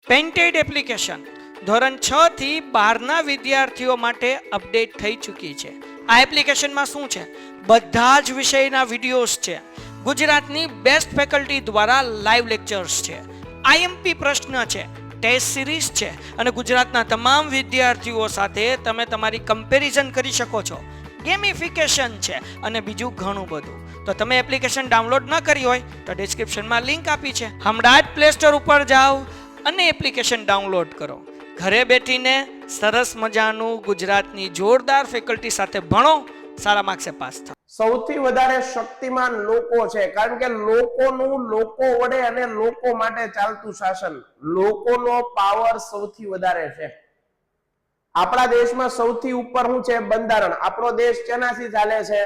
Painted application ધોરણ 6 થી 12ના વિદ્યાર્થીઓ માટે અપડેટ થઈ ચૂકી છે. આ એપ્લિકેશનમાં શું છે? બધા જ વિષયના વિડીયોઝ છે. ગુજરાતની બેસ્ટ ફેકલ્ટી દ્વારા લાઈવ લેક્ચર્સ છે. આઈએમપી પ્રશ્ન છે, ટેસ્ટ સિરીઝ છે અને ગુજરાતના તમામ વિદ્યાર્થીઓ સાથે તમે તમારી કમ્પેરિઝન કરી શકો છો. ગેમિફિકેશન છે અને બીજું ઘણું બધું. તો તમે એપ્લિકેશન ડાઉનલોડ ન કરી હોય તો ડિસ્ક્રિપ્શનમાં લિંક આપી છે. હમણાં જ પ્લે સ્ટોર ઉપર જાઓ અને એપ્લિકેશન ડાઉનલોડ કરો. ઘરે બેઠીને સરસ મજાનું ગુજરાતની જોરદાર ફેકલ્ટી સાથે ભણો, સારા માર્ક્સે પાસ થાઓ. સૌથી વધારે શક્તિમાન લોકો છે, કારણ કે લોકોનું લોકો વડે અને લોકો માટે ચાલતું શાસન, લોકોનો પાવર સૌથી વધારે છે. આપણા દેશમાં સૌથી ઉપર શું છે? બંધારણ. આપણો દેશ કેનાથી ચાલે છે?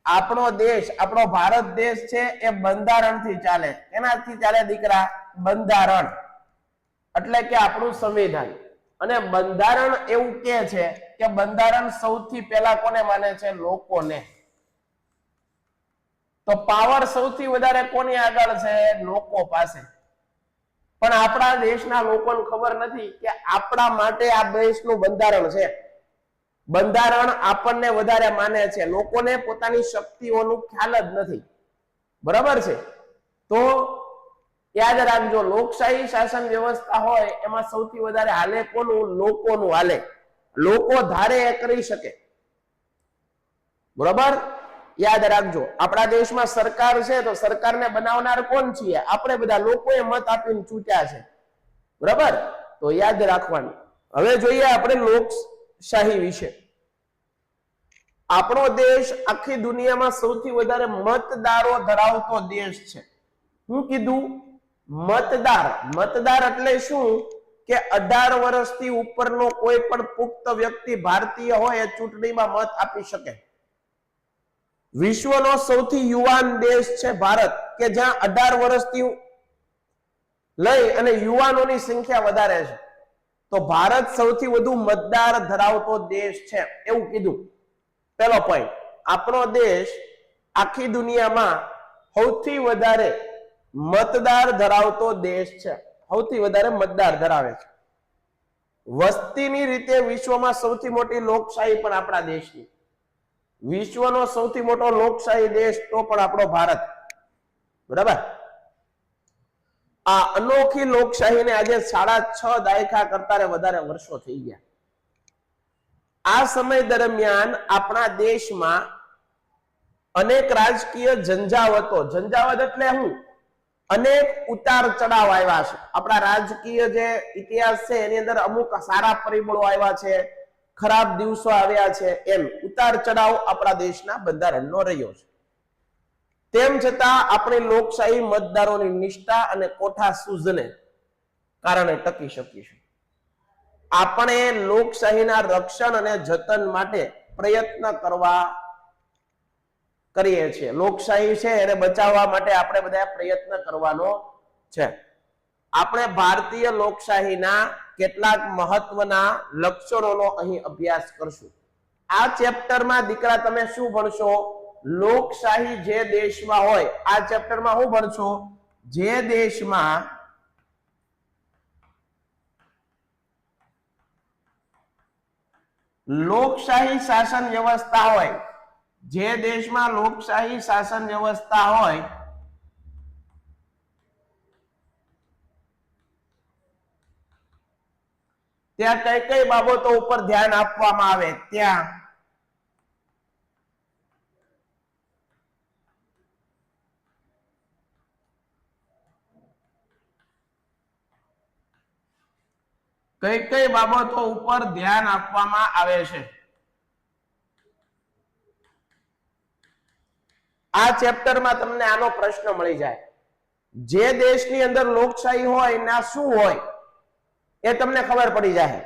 આપણો દેશ, આપણો ભારત દેશ છે એ બંધારણથી ચાલે. એનાથી ચાલે દીકરા? બંધારણ, એટલે કે આપણું સંવિધાન. અને બંધારણ એવું કે છે કે બંધારણ સૌથી પહેલા કોને માને છે? લોકોને. તો પાવર સૌથી વધારે કોની આગળ છે? લોકો પાસે. પણ આપણા દેશના લોકોને ખબર નથી કે આપણા માટે આ દેશનું બંધારણ છે. બંધારણ આપણને વધારે માને છે, લોકોને પોતાની શક્તિઓનું ખ્યાલ જ નથી. બરાબર છે? તો યાદ રાખજો, લોકશાહી શાસન વ્યવસ્થા હોય એમાં સૌથી વધારે હાલે કોનું? લોકોનું હાલે. લોકો ધારે એ કરી શકે. બરાબર? યાદ રાખજો, આપણા દેશમાં સરકાર છે તો સરકારને બનાવનાર કોણ છીએ? આપણે બધા લોકોએ મત આપીને ચૂંટ્યા છે. બરાબર? તો યાદ રાખવાનું. હવે જોઈએ આપણે લોકશાહી વિશે. આપણો દેશ આખી દુનિયામાં સૌથી વધારે મતદારો ધરાવતો દેશ છે. શું કીધું? મતદાર. મતદાર એટલે શું? કે 18 વર્ષથી ઉપરનો કોઈ પણ પુખ્ત વ્યક્તિ ભારતીય હોય એ ચૂંટણીમાં મત આપી શકે. વિશ્વનો સૌથી યુવાન દેશ છે ભારત, કે જ્યાં 18 વર્ષથી લઈ અને યુવાનોની સંખ્યા વધારે છે. તો ભારત સૌથી વધુ મતદાર ધરાવતો દેશ છે એવું કીધું. પહેલો પોઈન્ટ, આપણો દેશ આખી દુનિયામાં સૌથી વધારે મતદાર ધરાવતો દેશ છે. સૌથી વધારે મતદાર ધરાવે છે. વસ્તીની રીતે વિશ્વમાં સૌથી મોટી લોકશાહી પણ આપણા દેશની. વિશ્વનો સૌથી મોટો લોકશાહી દેશ તો પણ આપણો ભારત. બરાબર? આ અનોખી લોકશાહીને આજે 6.5 દાયકા કરતા વધારે વર્ષો થઈ ગયા. આ સમય દરમિયાન આપણા દેશમાં અનેક રાજકીય ઝંઝાવતો, ઝંઝાવત એટલે શું? અનેક ઉતાર ચડાવ આવ્યા છે. આપણા રાજકીય જે ઇતિહાસ છે એની અંદર અમુક સારા પરિબળો આવ્યા છે, ખરાબ દિવસો આવ્યા છે, એમ ઉતાર ચડાવ આપણા દેશના બંધારણનો રહ્યો છે. તેમ છતાં આપણી લોકશાહી મતદારોની નિષ્ઠા અને કોઠા સૂઝને કારણે ટકી શકીશું. આપણે લોકશાહીના રક્ષણ અને જતન માટે પ્રયત્ન કરીએ છીએ. લોકશાહી છે એને બચાવવા માટે આપણે બધા પ્રયત્ન કરવાનો છે. આપણે ભારતીય લોકશાહીના કેટલાક મહત્વના લક્ષણોનો અહીં અભ્યાસ કરશું. આ ચેપ્ટરમાં દીકરા તમે શું ભણશો? લોકશાહી જે દેશમાં હોય, આ ચેપ્ટરમાં શું ભણશો? જે દેશમાં લોકશાહી શાસન વ્યવસ્થા હોય, જે દેશમાં લોકશાહી શાસન વ્યવસ્થા હોય ત્યાં કઈ કઈ બાબતો ઉપર ધ્યાન આપવામાં આવે? ત્યાં કઈ કઈ બાબતો ઉપર ધ્યાન આપવામાં આવે છે? આ ચેપ્ટરમાં તમને આનો પ્રશ્ન મળી જાય. જે દેશની અંદર લોકશાહી હોય ના શું હોય એ તમને ખબર પડી જાય.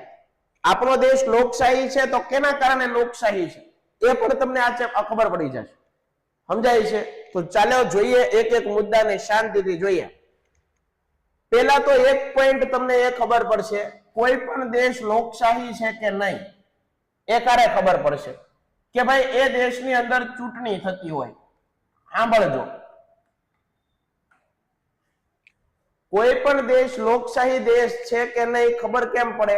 આપણો દેશ લોકશાહી છે તો કેના કારણે લોકશાહી છે એ પણ તમને આ ખબર પડી જશે. સમજાય છે? તો ચાલો જોઈએ, એક એક મુદ્દાને શાંતિથી જોઈએ. પહેલા તો એક પોઈન્ટ તમને એ ખબર પડશે, કોઈ પણ દેશ લોકશાહી છે કે નહીં એ ક્યારે ખબર પડશે? કે ભાઈ એ દેશની અંદર ચૂંટણી થતી હોય. સાંભળજો, કોઈ પણ દેશ લોકશાહી દેશ છે કે નહીં ખબર કેમ પડે?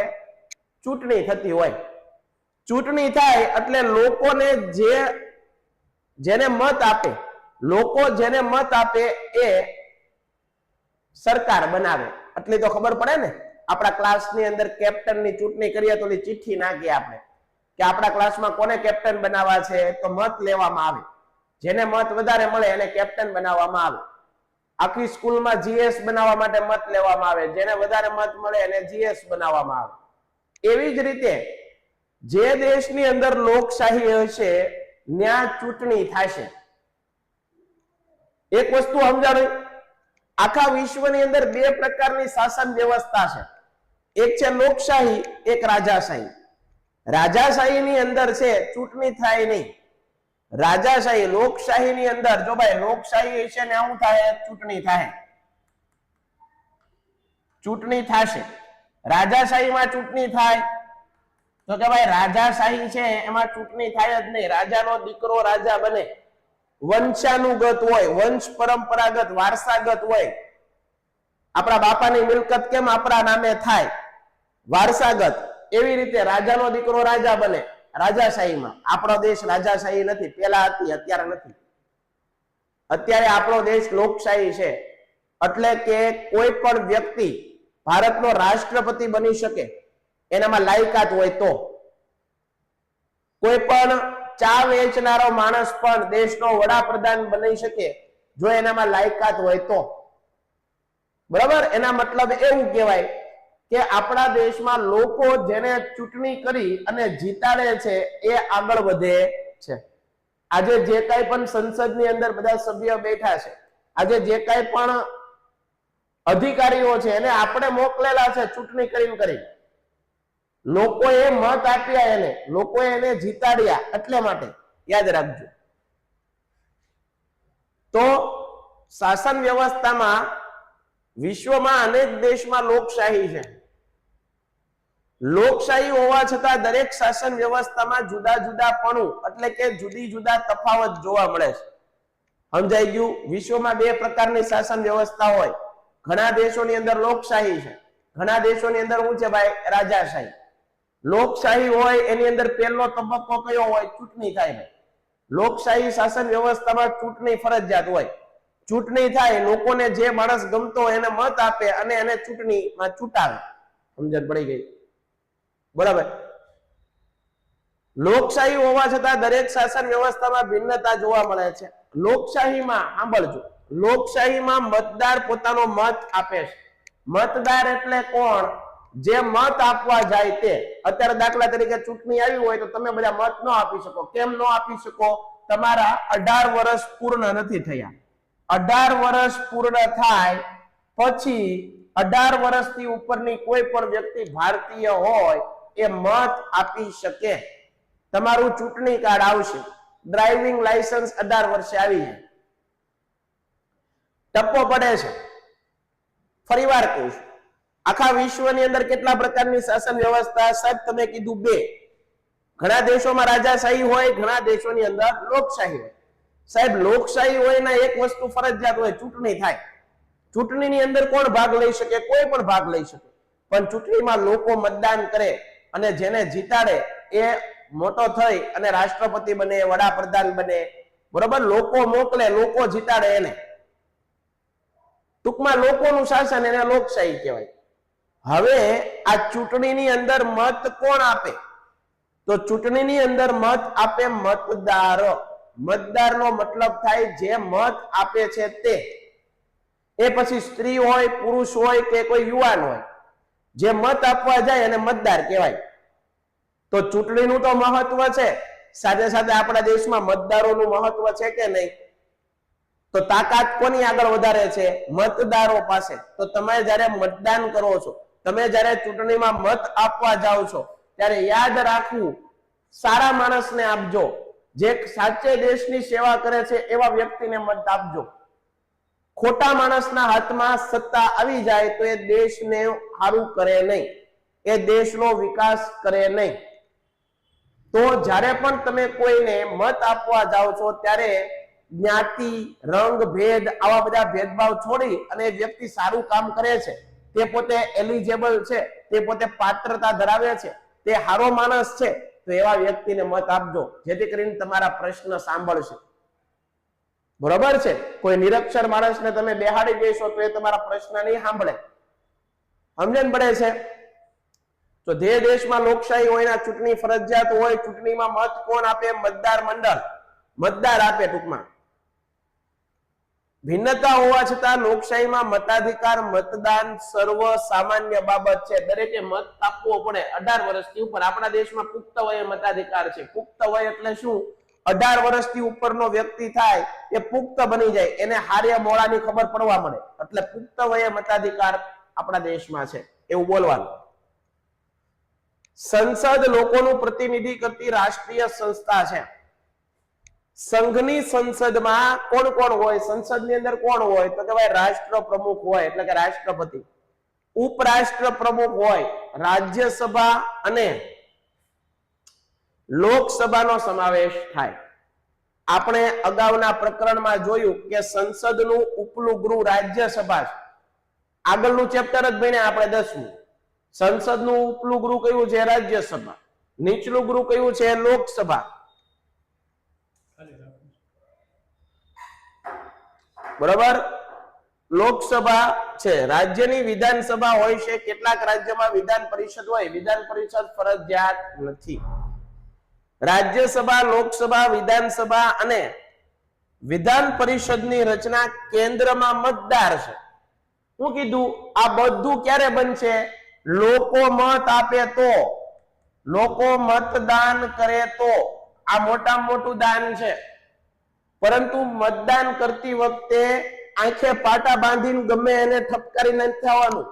ચૂંટણી થતી હોય. ચૂંટણી થાય એટલે લોકોને જેને મત આપે, લોકો જેને મત આપે એ સરકાર બનાવે. એટલે તો ખબર પડે ને. આપણા ક્લાસની અંદર કેપ્ટનની ચૂંટણી કરીએ તો ચિઠ્ઠી નાખીએ આપણે કે આપણા ક્લાસમાં કોને કેપ્ટન બનાવવા છે, તો મત લેવામાં આવે. જેને મત વધારે મળે એને કેપ્ટન બનાવવામાં આવે. આખી સ્કૂલમાં જીએસ બનાવવા માટે મત લેવામાં આવે. જેને વધારે મત મળે એને જીએસ બનાવવામાં આવે. એવી જ રીતે જે દેશની અંદર લોકશાહી હશે ત્યાં ચૂંટણી થશે. એક વસ્તુ સમજાણું, આખા વિશ્વની અંદર બે પ્રકારની શાસન વ્યવસ્થા છે. એક છે લોકશાહી, એક રાજાશાહી. રાજાશાહીની અંદર છે ચૂંટણી થાય નહીં. રાજાશાહી, લોકશાહીની અંદર જો ભાઈ લોકશાહી છે ને શું થાય? ચૂંટણી થાય. ચૂંટણી થશે. રાજાશાહીમાં ચૂંટણી થાય તો કે ભાઈ રાજાશાહી છે એમાં ચૂંટણી થાય જ નહીં. રાજાનો દીકરો રાજા બને, વંશાનુગત હોય, વંશ પરંપરાગત વારસાગત હોય. આપણા બાપાની મિલકત કેમ આપણા નામે થાય વારસાગત, એવી રીતે રાજાનો દીકરો રાજા બને રાજાશાહીમાં. આપણો દેશ રાજાશાહી નથી, પેલા હતી, અત્યારે નથી. અત્યારે આપણો દેશ લોકશાહી છે. એટલે કે કોઈ પણ વ્યક્તિ ભારતનો રાષ્ટ્રપતિ બની શકે એનામાં લાયકાત હોય તો. કોઈ પણ ચા વેચનારો માણસ પણ દેશનો વડાપ્રધાન બની શકે જો એનામાં લાયકાત હોય તો. બરાબર? એના મતલબ એવું કહેવાય કે આપણા દેશમાં લોકો જેને ચૂંટણી કરી અને જીતાડે છે એ આગળ વધે છે. આજે જે કાંઈ પણ સંસદની અંદર બધા સભ્યો બેઠા છે, આજે જે કાંઈ પણ અધિકારીઓ છે એને આપણે મોકલેલા છે ચૂંટણી કરીને. લોકોએ મત આપ્યા, એને લોકોએ એને જીતાડ્યા. એટલે માટે યાદ રાખજો. તો શાસન વ્યવસ્થામાં વિશ્વમાં અનેક દેશમાં લોકશાહી છે. લોકશાહી હોવા છતાં દરેક શાસન વ્યવસ્થામાં જુદા જુદાપણું એટલે કે જુદી જુદા તફાવત જોવા મળે છે. સમજાઈ ગયું? વિશ્વમાં બે પ્રકારની શાસન વ્યવસ્થા હોય. ઘણા દેશોની અંદર લોકશાહી છે, ઘણા દેશોની અંદર શું છે ભાઈ? રાજાશાહી. લોકશાહી હોય એની અંદર પહેલો તબક્કો કયો હોય? ચૂંટણી થાય. લોકશાહી શાસન વ્યવસ્થામાં ચૂંટણી ફરજિયાત હોય. ચૂંટણી થાય, લોકોને જે માણસ ગમતો હોય એને મત આપે અને એને ચૂંટણીમાં ચૂંટાવે. સમજણ પડી ગઈ? બરાબર? લોકશાહી હોવા છતાં દરેક શાસન વ્યવસ્થામાં ભિન્નતા જોવા મળે છે. લોકશાહીમાં સાંભળજો, લોકશાહીમાં મતદાર પોતાનો મત આપે છે. મતદાર એટલે કોણ? જે મત આપવા જાય તે. અત્યારે દાખલા તરીકે ચૂંટણી આવી હોય તો તમે બધા મત ન આપી શકો. કેમ ન આપી શકો? તમારા 18 વર્ષ પૂર્ણ નથી થયા. 18 વર્ષ પૂર્ણ થાય પછી 18 વર્ષથી ઉપરની કોઈ પણ વ્યક્તિ ભારતીય હોય એ મત આપી શકે. તમારું ચૂંટણી કાર્ડ આવશે, ડ્રાઇવિંગ લાયસન્સ 18 વર્ષે આવી જાય. ટપ્પો પડે છે. ફરીવાર કહું છું, આખા વિશ્વની અંદર કેટલા પ્રકારની શાસન વ્યવસ્થા? સાહેબ તમે કીધું બે. ઘણા દેશોમાં રાજાશાહી હોય, ઘણા દેશોની અંદર લોકશાહી હોય. સાહેબ લોકશાહી હોય ને એક વસ્તુ ફરજિયાત હોય, ચૂંટણી થાય. ચૂંટણીની અંદર કોણ ભાગ લઈ શકે? કોઈ પણ ભાગ લઈ શકે. પણ ચૂંટણીમાં લોકો મતદાન કરે અને જેને જીતાડે એ મોટો થઈ અને રાષ્ટ્રપતિ બને, વડાપ્રધાન બને. બરોબર? લોકો મોકલે, લોકો જીતાડે એને. ટૂંકમાં લોકોનું શાસન, એને લોકશાહી કહેવાય. હવે આ ચૂંટણીની અંદર મત કોણ આપે? તો ચૂંટણીની અંદર મત આપે મતદાર. મતદારનો મતલબ થાય જે મત આપે છે તે. એ પછી સ્ત્રી હોય, પુરુષ હોય કે કોઈ યુવાન હોય, જે મત આપવા જાય એને મતદાર કહેવાય. તો ચૂંટણીનું તો મહત્વ છે, સાથે સાથે આપણા દેશમાં મતદારોનું મહત્વ છે કે નહીં? તો તાકાત કોની આગળ વધારે છે? મતદારો પાસે. તો તમે જ્યારે મતદાન કરો છો, તમે જ્યારે ચૂંટણીમાં મત આપવા જાઓ છો ત્યારે યાદ રાખવું, સારા માણસને આપજો. જે સાચે દેશની સેવા કરે છે એવા વ્યક્તિને મત આપજો. ખોટા માણસના હાથમાં સત્તા આવી જાય તો એ દેશને સારું કરે નહીં, એ દેશનો વિકાસ કરે નહીં. તો જ્યારે પણ તમે કોઈને મત આપવા જાઓ છો ત્યારે જ્ઞાતિ, રંગ, ભેદ આવા બધા ભેદભાવ છોડી અને વ્યક્તિ સારું કામ કરે છે, તે પોતે એલિજિબલ છે, તે પોતે પાત્રતા ધરાવે છે, તે સારો માણસ છે, તો એવા વ્યક્તિને મત આપજો, જેથી કરીને તમારા પ્રશ્ન સાંભળશે. બરોબર છે? કોઈ નિરક્ષર માણસને તમે બેહાડી દેશો તો એ તમારા પ્રશ્ન નહીં સાંભળે. સમજણ પડે છે? તો જે દેશમાં લોકશાહી હોય ના ચૂંટણી ફરજિયાત હોય, ચૂંટણીમાં મત કોણ આપે? મતદાર મંડળ, મતદાર આપે. ટૂંકમાં ભિન્નતા હોવા છતાં લોકશાહીમાં મતાધિકાર, મતદાન સર્વ સામાન્ય બાબત છે. દરેકે મત આપવો પડે 18 વર્ષથી ઉપર. આપણા દેશમાં પુખ્ત વયે મતાધિકાર છે. પુખ્ત વય એટલે શું? 18 વર્ષથી ઉપરનો વ્યક્તિ થાય એ પુખ્ત બની જાય, એને હાર્ય મોળાની ખબર પડવા મળે, એટલે પુખ્ત વયે મતાધિકાર આપણા દેશમાં છે, એવું બોલવાનું. સંસદ લોકોનું પ્રતિનિધિ કરતી રાષ્ટ્રીય સંસ્થા છે. સંઘની સંસદમાં કોણ કોણ હોય? સંસદની અંદર કોણ હોય? તો કે ભાઈ રાષ્ટ્ર પ્રમુખ હોય, એટલે કે રાષ્ટ્રપતિ. ઉપરાષ્ટ્ર પ્રમુખ હોય. રાજ્યસભા અને લોકસભાનો સમાવેશ થાય. આપણે અગાઉના પ્રકરણમાં જોયું કે સંસદનું ઉપલું ગૃહ રાજ્યસભા છે. આગળનું ચેપ્ટર જ ભણ્યા આપણે 10મું. સંસદનું ઉપલું ગૃહ કયું છે? રાજ્યસભા. નીચલું ગૃહ કયું છે? લોકસભા. બરાબર? લોકસભા છે. રાજ્યની વિધાનસભા હોય છે. કેટલાક રાજ્યમાં વિધાન પરિષદ હોય. વિધાન પરિષદ ફરજિયાત નથી. રાજ્યસભા, લોકસભા, વિધાનસભા અને વિધાન પરિષદની રચના કેન્દ્રમાં મતદાર છે. શું કીધું? આ બધું ક્યારે બનશે? લોકો મત આપે તો, લોકો મતદાન કરે તો. આ મોટામાં મોટું દાન છે. પરંતુ મતદાન કરતી વખતે આંખે પાટા બાંધીને ગમે એને ઠપકારી નથી થવાનું.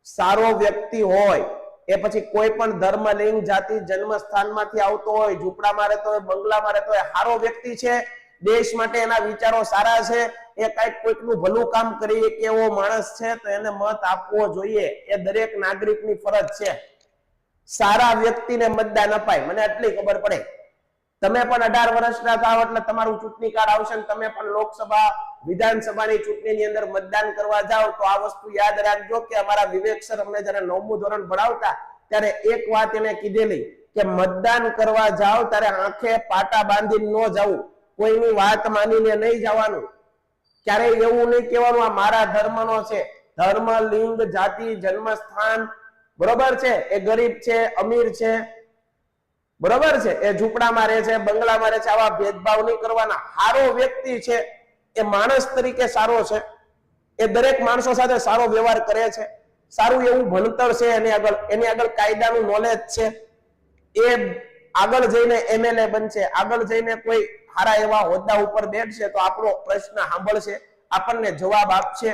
સારો વ્યક્તિ હોય, એ પછી કોઈ પણ ધર્મ, લિંગ, જાતિ, જન્મ સ્થાનમાંથી આવતો હોય, ઝૂંપડામાં રહેતો હોય, બંગલામાં રહેતો હોય, સારો વ્યક્તિ છે, દેશ માટે એના વિચારો સારા છે, એ કઈક કોઈકનું ભલું કામ કરી કે એવો માણસ છે, તો એને મત આપવો જોઈએ. એ દરેક નાગરિકની ફરજ છે. સારા વ્યક્તિને મતદાન અપાય. મને આટલી ખબર પડે. તમે પણ 18 વર્ષના થાવ એટલે તમારું ચૂંટણી કાર્ડ આવશે ને તમે પણ લોકસભા, વિધાનસભાની ચૂંટણીની અંદર મતદાન કરવા જાઓ તો આ વસ્તુ યાદ રાખજો કે અમારા વિવેક સર અમને જ્યારે 9મું ધોરણ ભણાવતા ત્યારે એક વાત એને કીધેલી કે મતદાન કરવા જાઓ ત્યારે આંખે પાટા બાંધીને ન જવું, કોઈની વાત માનીને નહીં જવાનું. ક્યારેય એવું નહીં કહેવાનું આ મારા ધર્મનો છે. ધર્મ, લિંગ, જાતિ, જન્મસ્થાન, બરોબર છે, એ ગરીબ છે, અમીર છે, બરોબર છે, એ ઝૂંપડામાં રહે છે, બંગલામાં રહે છે, આવા ભેદભાવ નહીં કરવાના. સારો વ્યક્તિ છે, એ માણસ તરીકે સારો છે, એ દરેક માણસો સાથે સારો વ્યવહાર કરે છે, સારું એવું ભણતર છે, એની આગળ કાયદાનું નોલેજ છે, એ આગળ જઈને એમએલએ બનશે, આગળ જઈને કોઈ સારા એવા હોદ્દા ઉપર બેઠશે તો આપણો પ્રશ્ન સાંભળશે, આપણને જવાબ આપશે.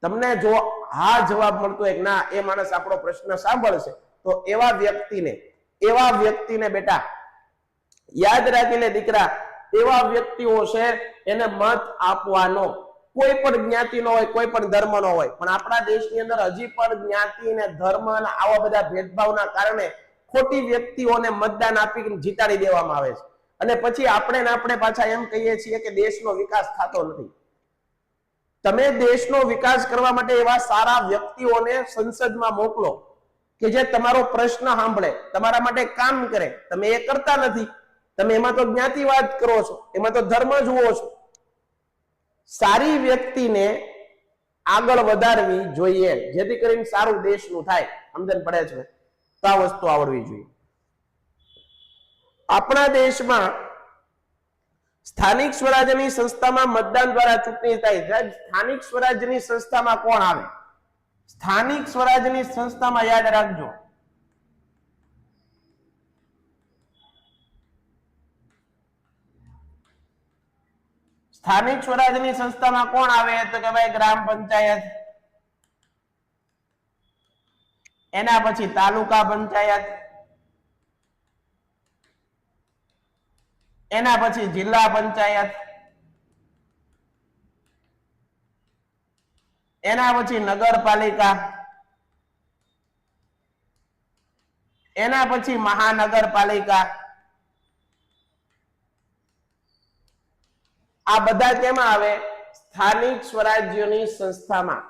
તમને જો હા જવાબ મળતો હોય ના એ માણસ આપણો પ્રશ્ન સાંભળશે, તો એવા વ્યક્તિને બેટા યાદ રાખીને દીકરા, એવા વ્યક્તિઓ છે એને મત આપવાનો. કોઈ પણ જ્ઞાતિનો હોય, કોઈ પણ ધર્મનો હોય, પણ આપણા દેશની અંદર હજી પણ જ્ઞાતિ અને ધર્મ અને આવા બધા ભેદભાવના કારણે ખોટી વ્યક્તિઓને મતદાન આપી જીતાડી દેવામાં આવે છે. અને પછી આપણે પાછા એમ કહીએ છીએ કે દેશનો વિકાસ થતો નથી. તમે દેશનો વિકાસ કરવા માટે એવા સારા વ્યક્તિઓને સંસદમાં મોકલો કે જે તમારો પ્રશ્ન સાંભળે, તમારા માટે કામ કરે. તમે એ કરતા નથી. તમે એમાં તો જ્ઞાતિવાદ કરો છો, એમાં તો ધર્મ જુઓ છો. સારી વ્યક્તિને આગળ વધારવી જોઈએ જેથી કરીને સારું દેશનું થાય. સમજણ પડે છે? તો આ વસ્તુ આવડવી જોઈએ. આપણા દેશમાં સ્થાનિક સ્વરાજ્યની સંસ્થામાં મતદાન દ્વારા ચૂંટણી થાય. સ્થાનિક સ્વરાજ્યની સંસ્થામાં કોણ આવે? સ્થાનિક સ્વરાજ્યની સંસ્થામાં યાદ રાખજો, સ્થાનિક સ્વરાજ્યની સંસ્થામાં કોણ આવે? તો કે ભાઈ ગ્રામ પંચાયત, એના પછી તાલુકા પંચાયત, એના પછી જિલ્લા પંચાયત, એના પછી નગરપાલિકા, એના પછી મહાનગરપાલિકા. આ બધા કેમાં આવે? સ્થાનિક સ્વરાજ્યની સંસ્થામાં.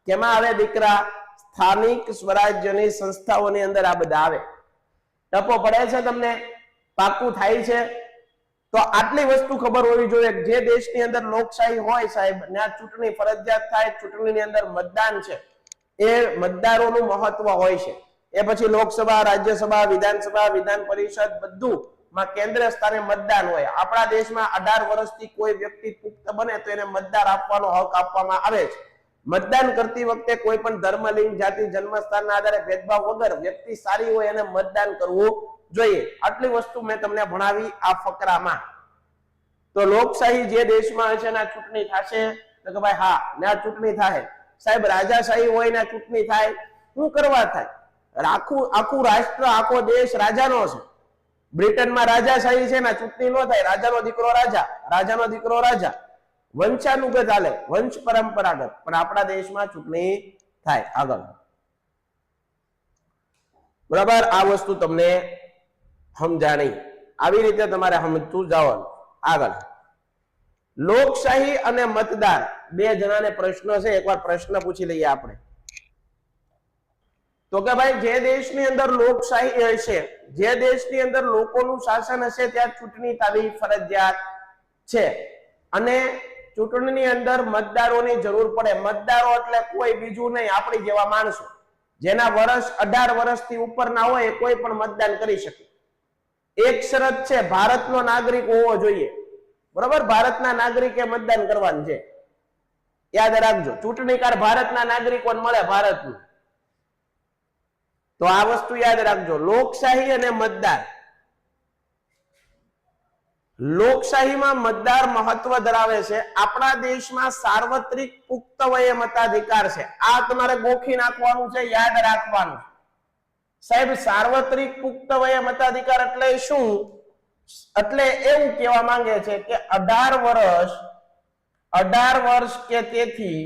કેમાં આવે દીકરા? સ્થાનિક સ્વરાજ્યની સંસ્થાઓની અંદર આ બધા આવે. ટપો પડે છે તમને? પાકું થાય છે? તો આટલી વસ્તુ ખબર હોવી જોઈએ. જે દેશની અંદર લોકશાહી હોય સાહેબ, ત્યાં ચૂંટણી ફરજિયાત થાય. ચૂંટણીની અંદર મતદાન છે, એ મતદારોનું મહત્વ હોય છે. એ પછી લોકસભા, રાજ્યસભા, વિધાનસભા, વિધાન પરિષદ બધું માં કેન્દ્ર સ્થાને મતદાન હોય. આપણા દેશમાં 18 વર્ષથી કોઈ વ્યક્તિ પુખ્ત બને તો એને મતદાર આપવાનો હક આપવામાં આવે છે. મતદાન કરતી વખતે કોઈ પણ ધર્મ, લિંગ, જાતિ, જન્મસ્થાનના આધારે ભેદભાવ વગર વ્યક્તિ સારી હોય એને મતદાન કરવું જોઈએ. આટલી વસ્તુ મેં તમને ભણાવી આ ફકરામાં. તો લોકશાહી જે દેશમાં હશે એના ચૂંટણી થશે? તો કે ભાઈ હા, ના ચૂંટણી થાય. સાહેબ રાજાશાહી હોય ને ચૂંટણી થાય? શું કરવા થાય? આખું રાષ્ટ્ર, આખો દેશ રાજાનો છે. બ્રિટનમાં રાજાશાહી છે ને ચૂંટણી ન થાય. રાજાનો દીકરો રાજા, રાજાનો દીકરો રાજા, વંશાનુગત ચાલે, વંશ પરંપરાગત. પણ આપણા દેશમાં ચૂંટણી થાય. આગળ બરાબર, આ વસ્તુ તમને સમજાણી. આવી રીતે તમારે સમજતું જવાનું. આગળ લોકશાહી અને મતદાર, બે જણાને પ્રશ્ન છે. એકવાર પ્રશ્ન પૂછી લઈએ આપણે. તો કે ભાઈ જે દેશની અંદર લોકશાહી હશે, જે દેશની અંદર લોકોનું શાસન હશે, ત્યાં ચૂંટણી થવી ફરજિયાત છે. અને ચૂંટણીની અંદર મતદારોની જરૂર પડે. મતદારો એટલે કોઈ બીજું નહીં, આપણી જેવા માણસો જેના વર્ષ 18 વર્ષથી ઉપરના હોય એ કોઈ પણ મતદાન કરી શકે. એક શરત છે, ભારતનો નાગરિક હોવો જોઈએ. બરાબર, ભારતના નાગરિકે મતદાન કરવાનું છે. યાદ રાખજો, ચૂંટણી કાર્ડ ભારતના નાગરિકોને મળે, ભારતનું. તો આ વસ્તુ યાદ રાખજો. લોકશાહી અને મતદાર. લોકશાહીમાં મતદાર મહત્વ ધરાવે છે. આપણા દેશમાં સાર્વત્રિક પુખ્ત વયે મતાધિકાર છે. આ તમારે ગોખી નાખવાનું છે, યાદ રાખવાનું. સાહેબ સાર્વત્રિક પુખ્ત વયે મતાધિકાર એટલે શું? એટલે એવું કહેવા માંગે છે કે 18 વર્ષ કે તેથી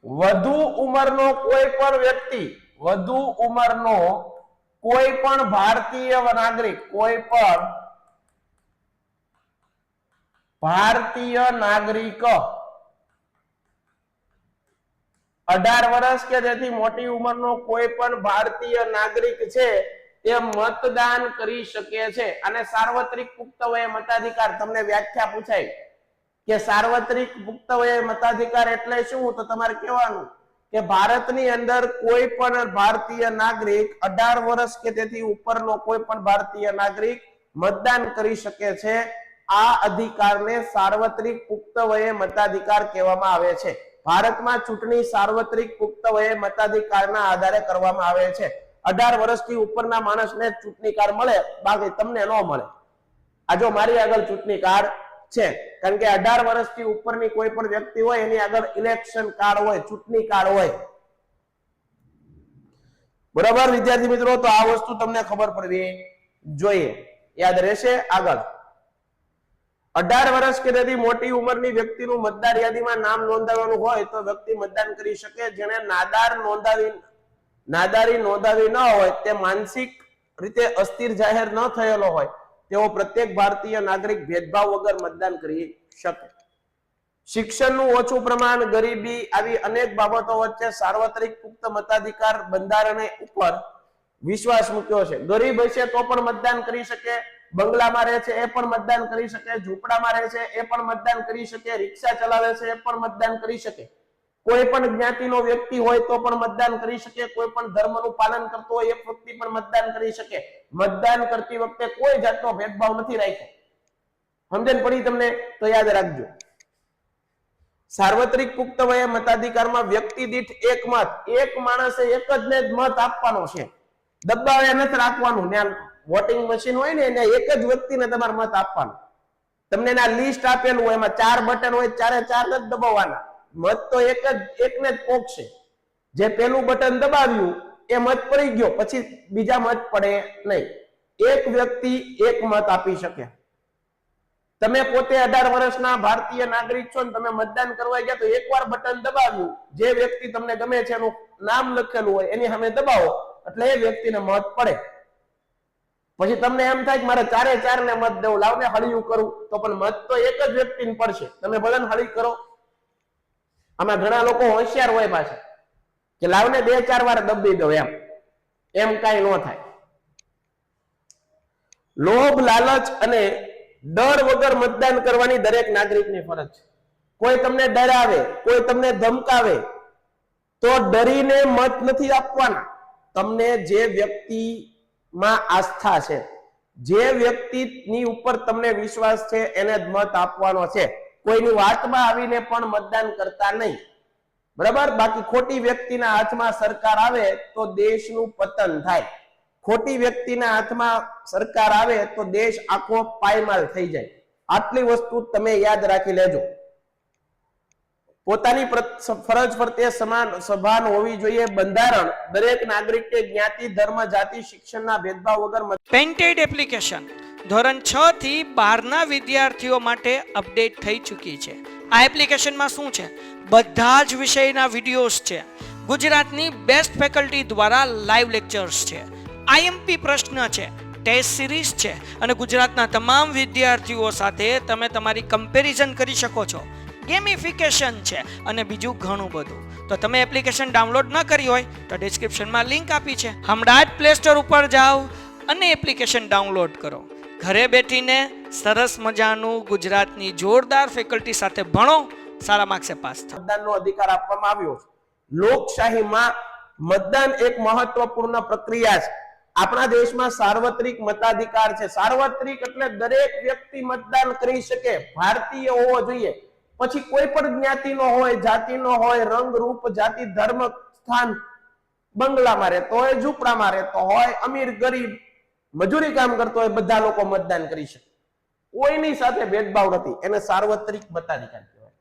વધુ ઉંમરનો કોઈ પણ વ્યક્તિ, વધુ ઉંમરનો કોઈ પણ ભારતીય નાગરિક, કોઈ પણ ભારતીય નાગરિક 18 વર્ષ કે તેથી મોટી ઉંમરનો કોઈ પણ ભારતીય નાગરિક છે એ મતદાન કરી શકે છે. અને સાર્વત્રિક પુખ્ત વયે મતાધિકાર, તમને વ્યાખ્યા પૂછાય કે સાર્વત્રિક પુખ્ત વયે મતાધિકાર એટલે શું? તો તમારે કહેવાનું કે ભારતની અંદર કોઈ પણ ભારતીય નાગરિક 18 વર્ષ કે તેથી ઉપરનો કોઈ પણ ભારતીય નાગરિક મતદાન કરી શકે છે. આ અધિકારને સાર્વત્રિક પુખ્ત વયે મતાધિકાર કહેવામાં આવે છે. ભારતમાં ચૂંટણી સાર્વત્રિક પુખ્ત વયે મતાધિકારના આધારે કરવામાં આવે છે. 18 વર્ષથી ઉપરના માણસને ચૂંટણી કાર્ડ મળે, બાકી તમને ન મળે. આ જો મારી આગળ ચૂંટણી કાર્ડ છે, કારણ કે 18 વર્ષથી ઉપરની કોઈ પણ વ્યક્તિ હોય એની આગળ ઇલેક્શન કાર્ડ હોય, ચૂંટણી કાર્ડ હોય. બરાબર વિદ્યાર્થી મિત્રો, તો આ વસ્તુ તમને ખબર પડવી જોઈએ, યાદ રહેશે. આગળ 18 વર્ષ કે તેથી મોટી ઉંમરની વ્યક્તિનું મતદાર યાદીમાં નામ નોંધાવવાનું હોય તો વ્યક્તિ મતદાન કરી શકે. જેને નાદારી નોંધાવી ન હોય, તે માનસિક રીતે અસ્થિર જાહેર ન થયેલો હોય, તેઓ પ્રત્યેક ભારતીય નાગરિક ભેદભાવ વગર મતદાન કરી શકે. શિક્ષણનું ઓછું પ્રમાણ, ગરીબી, આવી અનેક બાબતો વચ્ચે સાર્વત્રિક પુખ્ત મતાધિકાર બંધારણે ઉપર વિશ્વાસ મૂક્યો છે. ગરીબ હશે તો પણ મતદાન કરી શકે, બંગલામાં રહે છે એ પણ મતદાન કરી શકે, ઝૂંપડામાં રહે છે એ પણ મતદાન કરી શકે, રિક્ષા ચલાવે છે એ પણ મતદાન કરી શકે, કોઈ પણ જ્ઞાતિનો વ્યક્તિ હોય તો પણ મતદાન કરી શકે, કોઈ પણ ધર્મનું પાલન કરતો હોય એ વ્યક્તિ પણ મતદાન કરી શકે. મતદાન કરતી વખતે કોઈ જાતનો ભેદભાવ નથી રાખ્યો. સમજણ પડી તમને? તો યાદ રાખજો. સાર્વત્રિક પુખ્ત વયે મતાધિકારમાં વ્યક્તિ દીઠ એક મત, એક માણસે એક જ ને મત આપવાનો છે, દબાવે નથી રાખવાનું. ત્યાં વોટિંગ મશીન હોય ને એને એક જ વ્યક્તિને તમારે મત આપવાનો. તમને એના લિસ્ટ આપેલું હોય, એમાં 4 બટન હોય, 4 જ દબાવવાના. મત તો એકને જ પોકશે. જે પેલું બટન દબાવ્યું એ મત પડી ગયો, પછી બીજા મત પડે નહીં. એક વ્યક્તિ એક મત આપી શકે. તમે પોતે 18 વર્ષના ભારતીય નાગરિક છો ને તમે મતદાન કરવા ગયા તો એકવાર બટન દબાવ્યું, જે વ્યક્તિ તમને ગમે છે એનું નામ લખેલું હોય એની સામે દબાવો એટલે એ વ્યક્તિને મત પડે. પછી તમને એમ થાય કે મારે 4 ને મત દેવું, લાવને હળિયું કરું, તો પણ મત તો એક જ વ્યક્તિને પડશે. તમે ભલે હળી કરો. આમાં ઘણા લોકો હોશિયાર હોય પાછા કે લાવને 2-4 વાર દબી દો, એમ કાંઈ ન થાય. લોભ, લાલચ અને ડર વગર મતદાન કરવાની દરેક નાગરિકની ફરજ છે. કોઈ તમને ડરાવે, કોઈ તમને ધમકાવે તો ડરીને મત નથી આપવાના. તમને જે વ્યક્તિમાં આસ્થા છે, જે વ્યક્તિની ઉપર તમને વિશ્વાસ છે, એને જ મત આપવાનો છે. કોઈની વાતમાં આવીને પણ મતદાન કરતા નહીં, બરાબર? બાકી ખોટી વ્યક્તિના હાથમાં સરકાર આવે તો દેશનું પતન થાય. ખોટી વ્યક્તિના હાથમાં સરકાર આવે તો દેશ આખો પાયમાલ થઈ જાય. આટલી વસ્તુ તમે યાદ રાખી લેજો. પોતાની ફરજ પ્રત્યે સભાન હોવી જોઈએ. બંધારણ દરેક નાગરિકે જ્ઞાતિ, ધર્મ, જાતિ, શિક્ષણના ભેદભાવ વગર પેન્ટેડ એપ્લિકેશન ધોરણ 6 થી 12ના વિદ્યાર્થીઓ માટે અપડેટ થઈ ચૂકી છે. આ એપ્લિકેશનમાં શું છે? બધા જ વિષયના વિડીયોઝ છે. ગુજરાતની બેસ્ટ ફેકલ્ટી દ્વારા લાઈવ લેક્ચર્સ છે. આઈએમપી પ્રશ્ન છે, ટેસ્ટ સિરીઝ છે અને ગુજરાતના તમામ વિદ્યાર્થીઓ સાથે તમે તમારી કમ્પેરિઝન કરી શકો છો. ગેમિફિકેશન છે અને બીજું ઘણું બધું. તો તમે એપ્લિકેશન ડાઉનલોડ ન કરી હોય તો ડિસ્ક્રિપ્શનમાં લિંક આપી છે. હમણાં જ પ્લે સ્ટોર ઉપર જાઓ અને એપ્લિકેશન ડાઉનલોડ કરો. ઘરે બેઠીને સરસ મજાનું ગુજરાતની જોરદાર ફેકલ્ટી સાથે ભણો, સારા માર્ક્સે પાસ થાઓ. મતદાનનો અધિકાર આપવામાં આવ્યો છે. લોકશાહીમાં મતદાન એક મહત્વપૂર્ણ પ્રક્રિયા છે. આપણા દેશમાં સાર્વત્રિક મતાધિકાર છે. સાર્વત્રિક એટલે દરેક વ્યક્તિ મતદાન કરી શકે, ભારતીય હોવો જોઈએ. પછી કોઈ પણ જ્ઞાતિનો હોય, જાતિનો હોય, રંગ, રૂપ, જાતિ, ધર્મ, સ્થાન, બંગલામાં રહેતો હોય, ઝૂંપડામાં રહેતો હોય, અમીર, ગરીબ, મજૂરી કામ કરતો હોય, બધા લોકો મતદાન કરી શકે. કોઈની સાથે ભેદભાવ નથી. એને સાર્વત્રિક મતાધિકાર કહેવાય.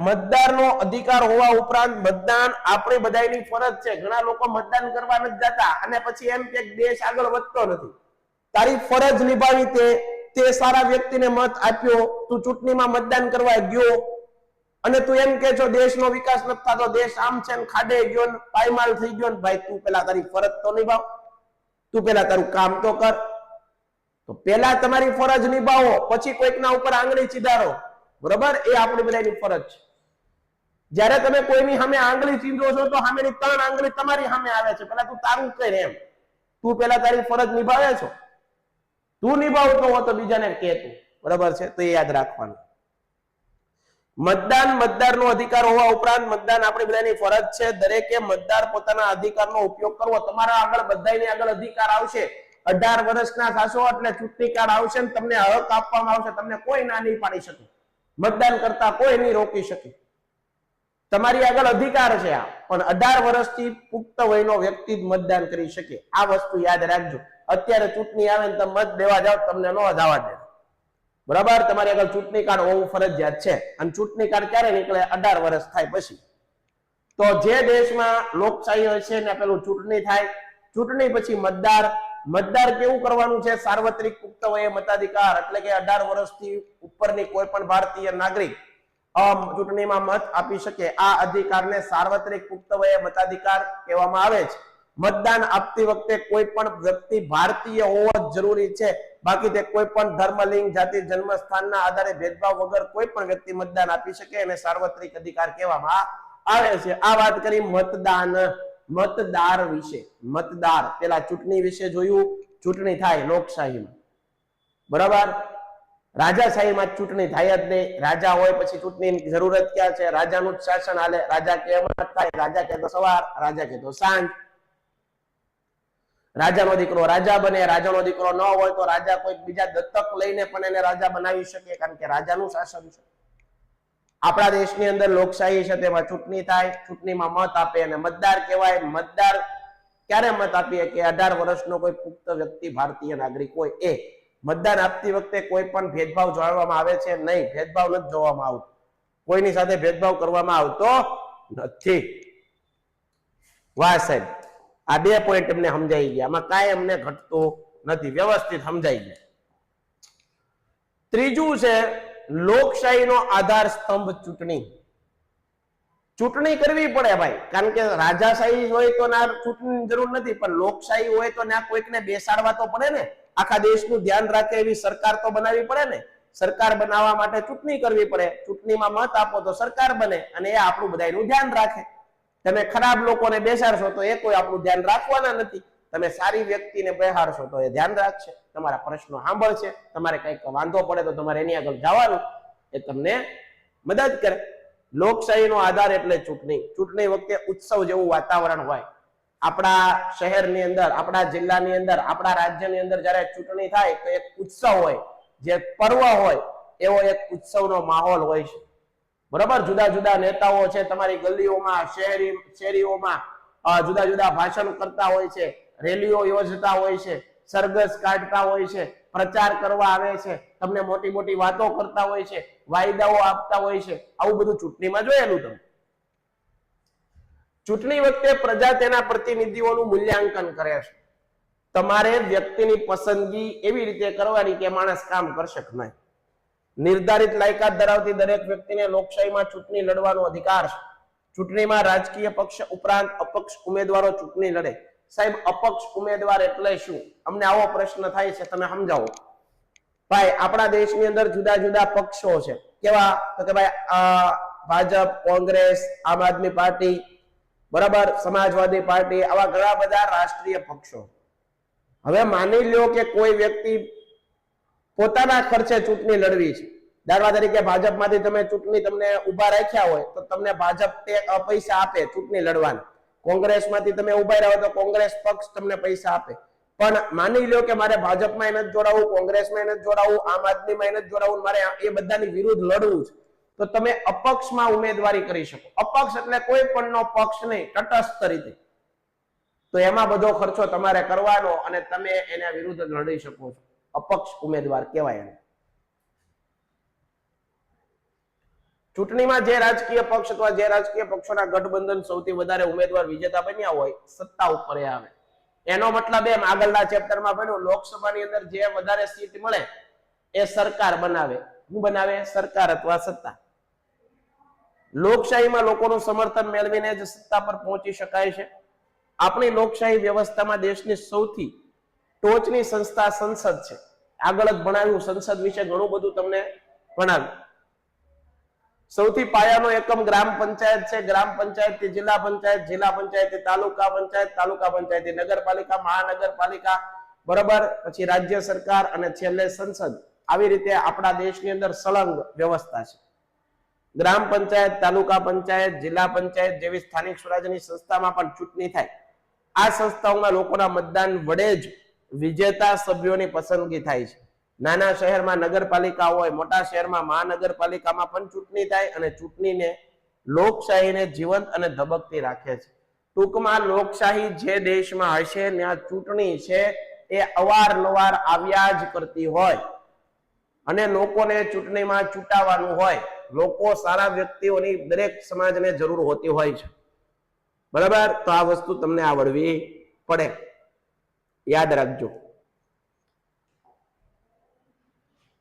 મતદારનો અધિકાર હોવા ઉપરાંત મતદાન આપણે બધાની ફરજ છે. ઘણા લોકો મતદાન કરવા નથી જતા અને પછી એમ કે દેશ આગળ વધતો નથી. તારી ફરજ નિભાવી, તે સારા વ્યક્તિને મત આપ્યો, તું ચૂંટણીમાં મતદાન કરવા ગયો અને તું એમ કે છો દેશનો વિકાસ નથી થતો, દેશ આમ છે ને ખાડે ગયો ને પાયમાલ થઈ ગયો ને, ભાઈ તું પેલા તારી ફરજ તો નિભાવ, તું પેલા તારું કામ તો કર. તો પેલા તમારી ફરજ નિભાવો, પછી કોઈકના ઉપર આંગળી ચીંધારો, બરોબર? એ આપણી બધાની ફરજ છે. જ્યારે તમે કોઈની સામે આંગળી ચીંધો છો તો સામેની 3 આંગળી તમારી સામે આવે છે. પેલા તું તારું કર, એમ તું પેલા તારી ફરજ નિભાવે છો. તું નિભાવતો હો તો બીજાને કહે તું, બરાબર છે? તો એ યાદ રાખવાનું. મતદારનો અધિકાર હોવા ઉપરાંત મતદાન આપણી બધાની ફરજ છે. દરેકે મતદાર પોતાના અધિકારનો ઉપયોગ કરવો. તમારા આગળ બધાની આગળ અધિકાર આવશે. 18 વર્ષના થશો એટલે ચૂંટણી કાર્ડ આવશે ને તમને હક આપવામાં આવશે. તમને કોઈ ના નહીં પાડી શકે, મતદાન કરતા કોઈ નહીં રોકી શકે. તમારી આગળ અધિકાર છે આ. પણ 18 વર્ષથી પુખ્ત વયનો વ્યક્તિ જ મતદાન કરી શકે. આ વસ્તુ યાદ રાખજો. અત્યારે ચૂંટણી આવે ને તમે મત દેવા જાઓ, તમને ન જવા દે, બરાબર? તમારી આગળ ચૂંટણી કાર્ડ હોવું ફરજિયાત છે. અને ચૂંટણી કાર્ડ ક્યારે નીકળે? 18 વર્ષ થાય પછી. તો જે દેશમાં લોકશાહી હોય છે ને પેલું ચૂંટણી થાય, ચૂંટણી પછી મતદાર કેવું કરવાનું છે? સાર્વત્રિક પુખ્ત વયે મતાધિકાર, એટલે કે 18 વર્ષથી ઉપરની કોઈ પણ ભારતીય નાગરિક ચૂંટણીમાં મત આપી શકે. આ અધિકારને સાર્વત્રિક પુખ્ત વયે મતાધિકાર કહેવામાં આવે છે. મતદાન આપતી વખતે કોઈ પણ વ્યક્તિ ભારતીય હોવો જ જરૂરી છે. બાકી તે કોઈ પણ ધર્મ, લિંગ, જાતિ, જન્મ સ્થાનના આધારે ભેદભાવ વગર કોઈ પણ વ્યક્તિ મતદાન આપી શકે. એને સાર્વત્રિક અધિકાર કહેવામાં આવે છે. આ વાત કરી મતદાર વિશે. મતદાર પેલા ચૂંટણી વિશે જોયું. ચૂંટણી થાય લોકશાહીમાં, બરાબર? રાજાશાહીમાં ચૂંટણી થાય જ નહીં. રાજા હોય પછી ચૂંટણીની જરૂરત ક્યાં છે? રાજાનું જ શાસન હાલે. રાજા કે થાય, રાજા કે તો સવાર, રાજા કે તો સાંજ. રાજાનો દીકરો રાજા બને. રાજાનો દીકરો ન હોય તો રાજા કોઈ બીજા દત્તક લઈને પણ એને રાજા બનાવી શકે, કારણ કે રાજાનું શાસન છે. આપણા દેશની અંદર લોકશાહી છે, તેમાં ચૂંટણી થાય, ચૂંટણીમાં મત આપે અને મતદાર કહેવાય. મતદાર ક્યારે મત આપીએ? કે 18 વર્ષનો કોઈ પુખ્ત વ્યક્તિ ભારતીય નાગરિક હોય એ. મતદાન આપતી વખતે કોઈ પણ ભેદભાવ જોવામાં આવે છે નહીં. ભેદભાવ નથી જોવામાં આવતો. કોઈની સાથે ભેદભાવ કરવામાં આવતો નથી. વાહ સાહેબ, આ 2 પોઈન્ટ અમને સમજાઈ ગયા. આમાં કાંઈ અમને ઘટતું નથી, વ્યવસ્થિત સમજાઈ ગયા. ત્રીજું છે લોકશાહીનો આધાર સ્તંભ ચૂંટણી. ચૂંટણી કરવી પડે ભાઈ, કારણ કે રાજાશાહી હોય તો ના ચૂંટણીની જરૂર નથી, પણ લોકશાહી હોય તો ના કોઈકને બેસાડવા તો પડે ને, આખા દેશનું ધ્યાન રાખે એવી સરકાર તો બનાવવી પડે ને. સરકાર બનાવવા માટે ચૂંટણી કરવી પડે, ચૂંટણીમાં મત આપો તો સરકાર બને, અને એ આપણું બધાનું ધ્યાન રાખે. તમે ખરાબ લોકોને બેસાડશો તો એ કોઈ આપણું ધ્યાન રાખવાના નથી. તમે સારી વ્યક્તિને બેહાડશો તો એ ધ્યાન રાખશે, તમારા પ્રશ્નો સાંભળશે, તમારે કંઈક વાંધો પડે તો તમારે એની આગળ જવાનું, એ તમને મદદ કરે. લોકશાહીનો આધાર એટલે ચૂંટણી. ચૂંટણી વખતે ઉત્સવ જેવું વાતાવરણ હોય. આપણા શહેરની અંદર, આપણા જિલ્લાની અંદર, આપણા રાજ્યની અંદર જ્યારે ચૂંટણી થાય તો એક ઉત્સવ હોય, જે પર્વ હોય એવો એક ઉત્સવનો માહોલ હોય છે. બરાબર, જુદા જુદા નેતાઓ છે તમારી ગલીઓમાં, શેરીઓમાં જુદા જુદા ભાષણ કરતા હોય છે, રેલીઓ યોજતા હોય છે, સરઘસ કાઢતા હોય છે, પ્રચાર કરવા આવે છે, તમને મોટી મોટી વાતો કરતા હોય છે, વાયદાઓ આપતા હોય છે. આવું બધું ચૂંટણીમાં જોયેલું તમે. ચૂંટણી વખતે પ્રજા તેના પ્રતિનિધિઓનું મૂલ્યાંકન કરે છે. તમારે વ્યક્તિની પસંદગી એવી રીતે કરવાની કે માણસ કામ કરશે કે નહીં. નિર્ધારિત લાયકાત ધરાવતી દરેક વ્યક્તિને લોકશાહીમાં ચૂંટણી લડવાનો અધિકાર છે. ચૂંટણીમાં રાજકીય પક્ષ ઉપરાંત અપક્ષ ઉમેદવારો ચૂંટણી લડે. સાહેબ, અપક્ષ ઉમેદવાર એટલે શું? અમને આવો પ્રશ્ન થાય છે, તમે સમજાવો. ભાઈ, આપણા દેશની અંદર જુદા જુદા પક્ષો છે. કેવા? તો કે ભાઈ ભાજપ, કોંગ્રેસ, આમ આદમી પાર્ટી, બરાબર, સમાજવાદી પાર્ટી, આવા ઘણા બધા રાષ્ટ્રીય પક્ષો. હવે માની લ્યો કે કોઈ વ્યક્તિ પોતાના ખર્ચે ચૂંટણી લડવી છે. દાખલા તરીકે ભાજપમાંથી તમે ચૂંટણી તમને ઉભા રાખ્યા હોય તો તમને ભાજપ પૈસા આપે ચૂંટણી લડવાના. કોંગ્રેસમાંથી તમે ઉભા રહ્યો તો કોંગ્રેસ પક્ષ તમને પૈસા આપે. પણ માની લ્યો કે મારે ભાજપમાં નથી જોડાવું, કોંગ્રેસમાં નથી જોડાવું, આમ આદમીમાં નથી જોડાવું, મારે એ બધાની વિરુદ્ધ લડવું છે, તો તમે અપક્ષમાં ઉમેદવારી કરી શકો. અપક્ષ એટલે કોઈ પણનો પક્ષ નહીં, તટસ્થ રીતે. તો એમાં બધો ખર્ચો તમારે કરવાનો અને તમે એના વિરુદ્ધ લડી શકો છો. અપક્ષ ઉમેદવાર કહેવાય એને. ચૂંટણીમાં જે રાજકીય પક્ષ અથવા જે રાજકીય પક્ષોના ગઠબંધન સૌથી વધારે ઉમેદવાર વિજેતા બન્યા હોય, સત્તા ઉપર આવે. એનો મતલબ એમ, આગળના ચેપ્ટરમાં ભણ્યું, લોકસભાની અંદર જે વધારે સીટ મળે એ સરકાર બનાવે. શું બનાવે? સરકાર અથવા સત્તા. લોકશાહીમાં લોકોનું સમર્થન મેળવીને જ સત્તા પર પહોંચી શકાય છે. આપણી લોકશાહી વ્યવસ્થામાં દેશની સૌથી ટોચની સંસ્થા સંસદ છે. આગળ જ ભણાવ્યું, સંસદ વિશે ઘણું બધું તમને ભણાવ્યું. સૌથી પાયાનો એકમ ગ્રામ પંચાયત છે. ગ્રામ પંચાયત થી જિલ્લા પંચાયત, જિલ્લા પંચાયત થી તાલુકા પંચાયત, તાલુકા પંચાયત થી નગરપાલિકા, મહાનગરપાલિકા, બરાબર, પછી રાજ્ય સરકાર અને છેલ્લે સંસદ. આવી રીતે આપણા દેશની અંદર સળંગ વ્યવસ્થા છે. ગ્રામ પંચાયત, તાલુકા પંચાયત, જિલ્લા પંચાયત જેવી સ્થાનિક સ્વરાજ્યની સંસ્થામાં પણ ચૂંટણી થાય. આ સંસ્થાઓમાં લોકોના મતદાન વડે જ વિજેતા સભ્યોની પસંદગી થાય છે. નાના શહેરમાં નગરપાલિકા હોય, મોટા શહેરમાં મહાનગરપાલિકામાં પણ ચૂંટણી થાય, અને ચૂંટણીને લોકશાહીને જીવંત અને ધબકતી રાખે છે. ટૂંકમાં લોકશાહી જે દેશમાં હશે ત્યાં ચૂંટણી છે એ અવારનવાર આવ્યા જ કરતી હોય, અને લોકોને ચૂંટણીમાં ચૂંટાવાનું હોય. લોકો સારા વ્યક્તિઓની દરેક સમાજને જરૂર હોતી હોય છે. બરાબર, તો આ વસ્તુ તમને આવડવી પડે, યાદ રાખજો.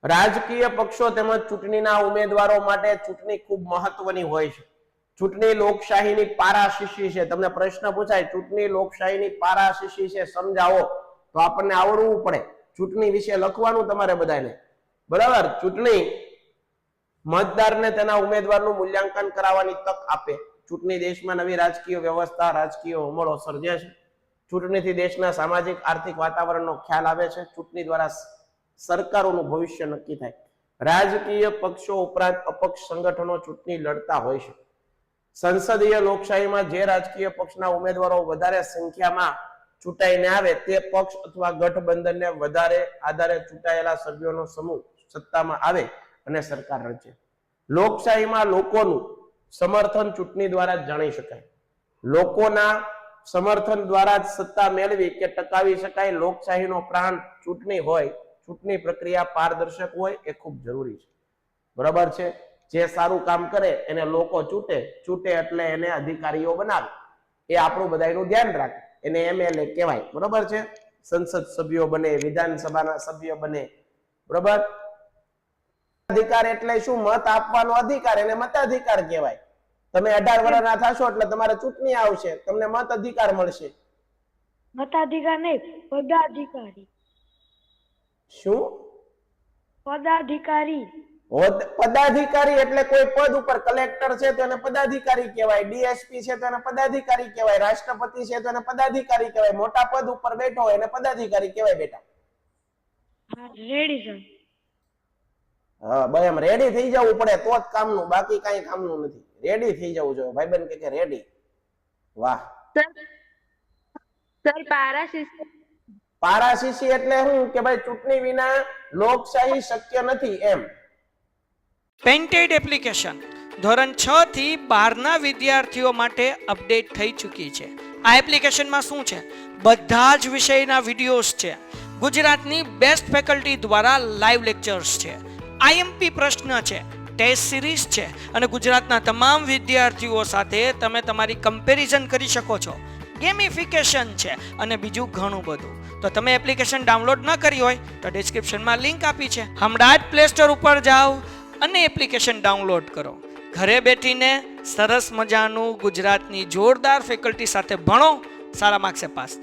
રાજકીય પક્ષો તેમજ ચૂંટણીના ઉમેદવારો માટે ચૂંટણી ખૂબ મહત્વની હોય છે. ચૂંટણી લોકશાહીની પારાશીશી છે. તમને પ્રશ્ન પૂછાય, ચૂંટણી લોકશાહીની પારાશીશી છે, સમજાવો. તો આપણને આવડવું પડે. ચૂંટણી વિશે લખવાનું તમારે બધાને. બરાબર, ચૂંટણી મતદારને તેના ઉમેદવારનું મૂલ્યાંકન કરાવવાની તક આપે. ચૂંટણી દેશમાં નવી રાજકીય વ્યવસ્થા, રાજકીય ઉમળો સર્જે છે. ચૂંટણીથી દેશના સામાજિક આર્થિક વાતાવરણનો ખ્યાલ આવે છે. ચૂંટણી દ્વારા સરકારોનું ભવિષ્ય નક્કી થાય. રાજકીય પક્ષો ઉપરાંત અપક્ષ સંગઠનો ચૂંટણી લડતા હોય છે. સંસદીય લોકશાહીમાં જે રાજકીય પક્ષના ઉમેદવારો વધારે સંખ્યામાં ચૂંટાઈને આવે તે પક્ષ અથવા ગઠબંધનને વધારે આધારે ચૂંટાયેલા સભ્યોનો સમૂહ સત્તામાં આવે અને સરકાર રચે. લોકશાહીમાં લોકોનું સમર્થન ચૂંટણી દ્વારા જ જાણી શકાય. લોકોના સમર્થન દ્વારા જ સત્તા મેળવી કે ટકાવી શકાય. લોકશાહીનો પ્રાણ ચૂંટણી હોય. ચૂંટણી પ્રક્રિયા પારદર્શક હોય એ ખૂબ જરૂરી છે. બરાબર છે. જે સારું કામ કરે એને લોકો ચૂંટે એટલે એને અધિકારીઓ બનાવે. એ આપણું બધાનું ધ્યાન રાખે. એને MLA કહેવાય. બરાબર છે. સંસદ સભ્યો બને, વિધાનસભાના સભ્ય બને. બરાબર. અધિકાર એટલે શું? મત આપવાનો અધિકાર, એને મતાધિકાર કહેવાય. તમે 18 વર્ષના થશો એટલે તમારે ચૂંટણી આવશે, તમને મત અધિકાર મળશે. મતાધિકાર નહીં, પદાધિકારી. શું? પદાધિકારી. પદાધિકારી એટલે કોઈ પદ ઉપર, કલેક્ટર છે તો એને પદાધિકારી કહેવાય, ડીએસપી છે તો એને પદાધિકારી કહેવાય, રાષ્ટ્રપતિ છે તો એને પદાધિકારી કહેવાય, મોટા પદ ઉપર બેઠો હોય એને પદાધિકારી કહેવાય બેટા. Ready sir. હા ભાઈ, એમ રેડી થઈ જવું પડે તો જ કામનું, બાકી કઈ કામનું નથી. રેડી થઈ જવું જોઈએ. ભાઈબંધ કે રેડી. વાહ. સર પારાશીસી એટલે શું કે ભાઈ ચૂંટણી વિના લોકશાહી શક્ય નથી એમ. પેન્ટેડ એપ્લિકેશન ધોરણ 6 થી 12ના વિદ્યાર્થીઓ માટે અપડેટ થઈ ચૂકી છે. આ એપ્લિકેશનમાં શું છે? બધા જ વિષયના વિડીયોઝ છે. ગુજરાતની બેસ્ટ ફેકલ્ટી દ્વારા લાઈવ લેક્ચર્સ છે, આઈએમપી પ્રશ્ન છે, ટેસ્ટ સિરીઝ છે અને ગુજરાતના તમામ વિદ્યાર્થીઓ સાથે તમે તમારી કમ્પેરિઝન કરી શકો છો. ગેમિફિકેશન છે અને બીજું ઘણું બધું. તો તમે એપ્લિકેશન ડાઉનલોડ ન કરી હોય તો ડિસ્ક્રિપ્શનમાં લિંક આપી છે, હમણાં જ પ્લે સ્ટોર ઉપર જાઓ અને એપ્લિકેશન ડાઉનલોડ કરો. ઘરે બેઠીને સરસ મજાનું ગુજરાતની જોરદાર ફેકલ્ટી સાથે ભણો, સારા માર્ક્સે પાસ થાઓ.